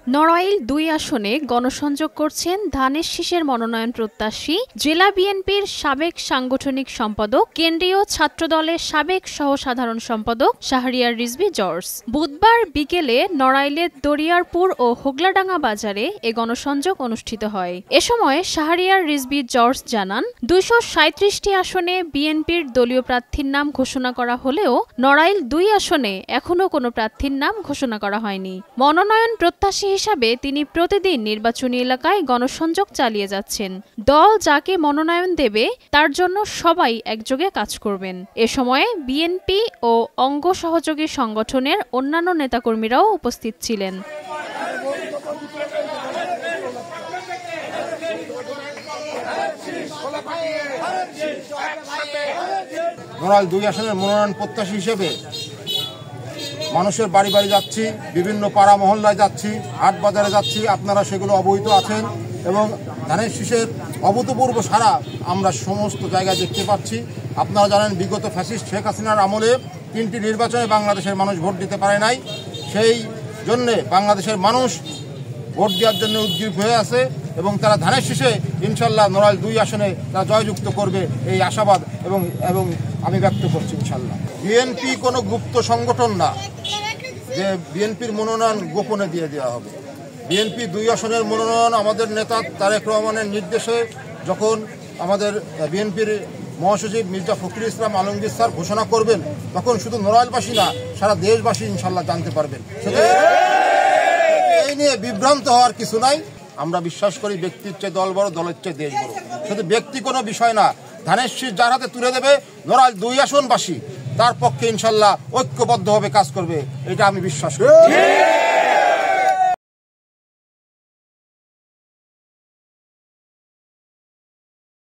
নড়াইল ২ আসনে গণসংযোগ করছেন ধানের শীষের মনোনয়ন প্রত্যাশী জেলা বিএনপির সাবেক সাংগঠনিক সম্পাদক, কেন্দ্রীয় ছাত্রদলের সাবেক সহ-সাধারণ সম্পাদক শাহরিয়ার রিজভী জর্জ। বুধবার বিকেলে নড়াইলের দরিয়ারপুর ও হোগলাডাঙ্গা বাজারে এ গণসংযোগ অনুষ্ঠিত হয়। এ সময় শাহরিয়ার রিজভী জর্জ জানান, ২৩৭টি আসনে বিএনপির দলীয় প্রার্থীর নাম ঘোষণা করা হলেও নড়াইল ২ আসনে এখনও কোনো প্রার্থীর নাম ঘোষণা করা হয়নি। মনোনয়ন প্রত্যাশী হিসাবে তিনি প্রতিদিন নির্বাচনী এলাকায় গণসংযোগ চালিয়ে যাচ্ছেন। দল যাকে মনোনয়ন দেবে তার জন্য সবাই একযোগে কাজ করবেন। এ সময়ে বিএনপি ও অঙ্গ সহযোগী সংগঠনের অন্যান্য নেতাকর্মীরাও উপস্থিত ছিলেন। নড়াইল ২ আসনের মনোনয়ন প্রত্যাশী হিসেবে মানুষের বাড়ি বাড়ি যাচ্ছি, বিভিন্ন পাড়া মহল্লায় যাচ্ছি, হাট বাজারে যাচ্ছি। আপনারা সেগুলো অবহিত আছেন এবং ধানের শীষের অভূতপূর্ব সারা আমরা সমস্ত জায়গায় দেখতে পাচ্ছি। আপনারা জানেন, বিগত ফ্যাসিস্ট শেখ হাসিনার আমলে ৩টি নির্বাচনে বাংলাদেশের মানুষ ভোট দিতে পারে নাই। সেই জন্যে বাংলাদেশের মানুষ ভোট দেওয়ার জন্য উদ্গ্রীব হয়ে আছে এবং তারা ধানের শীষে ইনশাল্লাহ নড়াইল ২ আসনে তারা জয়যুক্ত করবে এই আশাবাদ এবং আমি ব্যক্ত করছি ইনশাল্লাহ। বিএনপি কোনো গুপ্ত সংগঠন না যে বিএনপির মনোনয়ন গোপনে দিয়ে দেওয়া হবে। বিএনপি ২ আসনের মনোনয়ন আমাদের নেতা তারেক রহমানের নির্দেশে যখন আমাদের বিএনপির মহাসচিব মির্জা ফখরুল ইসলাম আলমগীর স্যার ঘোষণা করবেন, তখন শুধু নড়াইলবাসী না, সারা দেশবাসী ইনশাল্লাহ জানতে পারবেন। এই নিয়ে বিভ্রান্ত হওয়ার কিছু নাই। আমরা বিশ্বাস করি ব্যক্তির চেয়ে দল বড়, দলের চেয়ে দেশ বড়। শুধু ব্যক্তি কোনো বিষয় না, ধানের শীষ যার হাতে তুলে দেবে নড়াইল ২ আসনবাসী তার পক্ষে ইনশাল্লাহ ঐক্যবদ্ধভাবে কাজ করবে, এটা আমি বিশ্বাস করি।